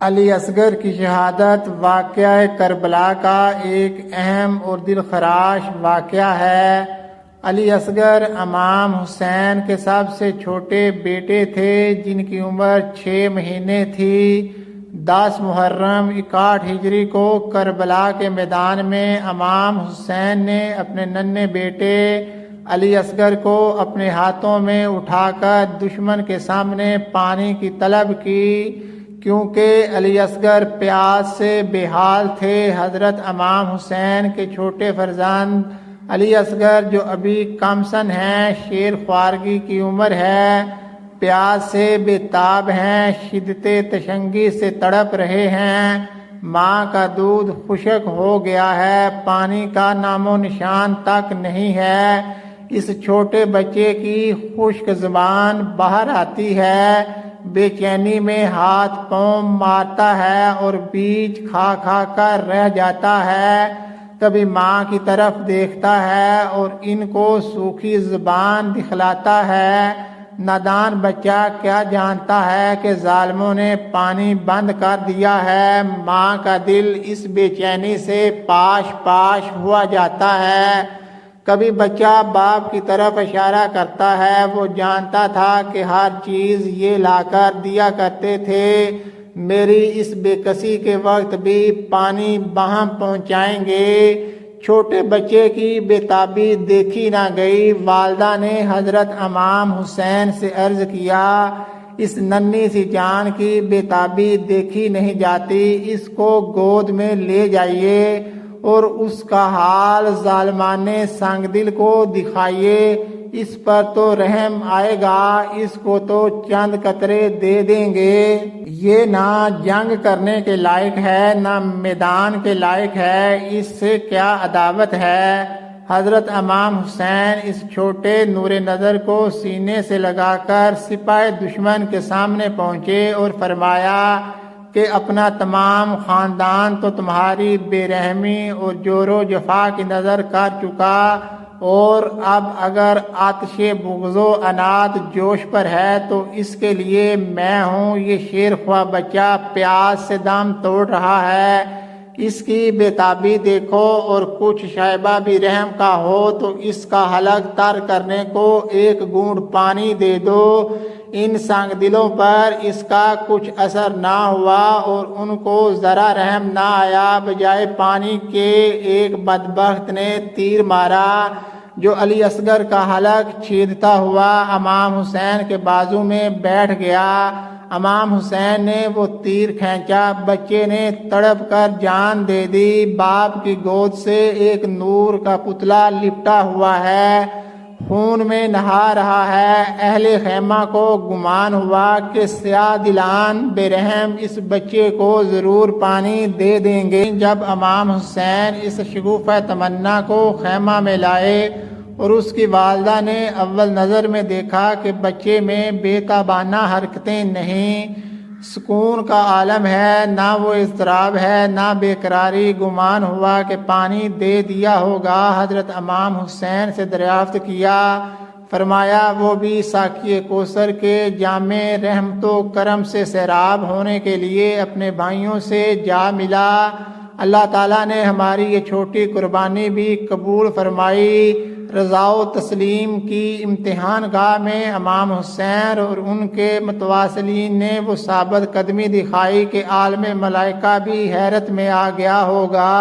علی اصغر کی شہادت واقعہ کربلا کا ایک اہم اور دل خراش واقعہ ہے۔ علی اصغر امام حسین کے سب سے چھوٹے بیٹے تھے جن کی عمر 6 مہینے تھی۔ 10 محرم 61 ہجری کو کربلا کے میدان میں امام حسین نے اپنے ننھے بیٹے علی اصغر کو اپنے ہاتھوں میں اٹھا کر دشمن کے سامنے پانی کی طلب کی، کیونکہ علی اصغر پیاس سے بے حال تھے۔ حضرت امام حسین کے چھوٹے فرزند علی اصغر جو ابھی کم سن ہیں، شیر خوارگی کی عمر ہے، پیاس سے بے تاب ہیں، شدت تشنگی سے تڑپ رہے ہیں، ماں کا دودھ خشک ہو گیا ہے، پانی کا نام و نشان تک نہیں ہے۔ اس چھوٹے بچے کی خشک زبان باہر آتی ہے، بے چینی میں ہاتھ پاؤں مارتا ہے اور بیج کھا کھا کر رہ جاتا ہے۔ کبھی ماں کی طرف دیکھتا ہے اور ان کو سوکھی زبان دکھلاتا ہے۔ نادان بچہ کیا جانتا ہے کہ ظالموں نے پانی بند کر دیا ہے۔ ماں کا دل اس بے چینی سے پاش پاش ہوا جاتا ہے۔ کبھی بچہ باپ کی طرف اشارہ کرتا ہے، وہ جانتا تھا کہ ہر چیز یہ لا کر دیا کرتے تھے، میری اس بے کسی کے وقت بھی پانی بہم پہنچائیں گے۔ چھوٹے بچے کی بے تابی دیکھی نہ گئی۔ والدہ نے حضرت امام حسین سے عرض کیا، اس ننھی سی جان کی بے تابی دیکھی نہیں جاتی، اس کو گود میں لے جائیے اور اس کا حال ظالمانے سنگ دل کو دکھائیے، اس پر تو رحم آئے گا، اس کو تو چند قطرے دے دیں گے۔ یہ نہ جنگ کرنے کے لائق ہے، نہ میدان کے لائق ہے، اس سے کیا عداوت ہے۔ حضرت امام حسین اس چھوٹے نور نظر کو سینے سے لگا کر سپاہ دشمن کے سامنے پہنچے اور فرمایا کہ اپنا تمام خاندان تو تمہاری بے رحمی اور جور و جفا کی نظر کر چکا، اور اب اگر آتش بغض و عناد جوش پر ہے تو اس کے لیے میں ہوں۔ یہ شیر خواہ بچہ پیاس سے دم توڑ رہا ہے، اس کی بے تابی دیکھو، اور کچھ شائبہ بھی رحم کا ہو تو اس کا حلق تر کرنے کو ایک گھونٹ پانی دے دو۔ ان سنگ دلوں پر اس کا کچھ اثر نہ ہوا اور ان کو ذرا رحم نہ آیا، بجائے پانی کے ایک بدبخت نے تیر مارا جو علی اصغر کا حلق چھیدتا ہوا امام حسین کے بازو میں بیٹھ گیا۔ امام حسین نے وہ تیر کھینچا، بچے نے تڑپ کر جان دے دی۔ باپ کی گود سے ایک نور کا پتلا لپٹا ہوا ہے، خون میں نہا رہا ہے۔ اہل خیمہ کو گمان ہوا کہ سیاہ دلان بے رحم اس بچے کو ضرور پانی دے دیں گے۔ جب امام حسین اس شگوفہ تمنا کو خیمہ میں لائے اور اس کی والدہ نے اول نظر میں دیکھا کہ بچے میں بے تابانہ حرکتیں نہیں، سکون کا عالم ہے، نہ وہ اضطراب ہے نہ بے قراری، گمان ہوا کہ پانی دے دیا ہوگا۔ حضرت امام حسین سے دریافت کیا، فرمایا وہ بھی ساقی کوثر کے جام رحمت و کرم سے سیراب ہونے کے لیے اپنے بھائیوں سے جا ملا۔ اللہ تعالیٰ نے ہماری یہ چھوٹی قربانی بھی قبول فرمائی۔ رضا و تسلیم کی امتحان گاہ میں امام حسین اور ان کے متواصلین نے وہ ثابت قدمی دکھائی کہ عالم ملائکہ بھی حیرت میں آ گیا ہوگا۔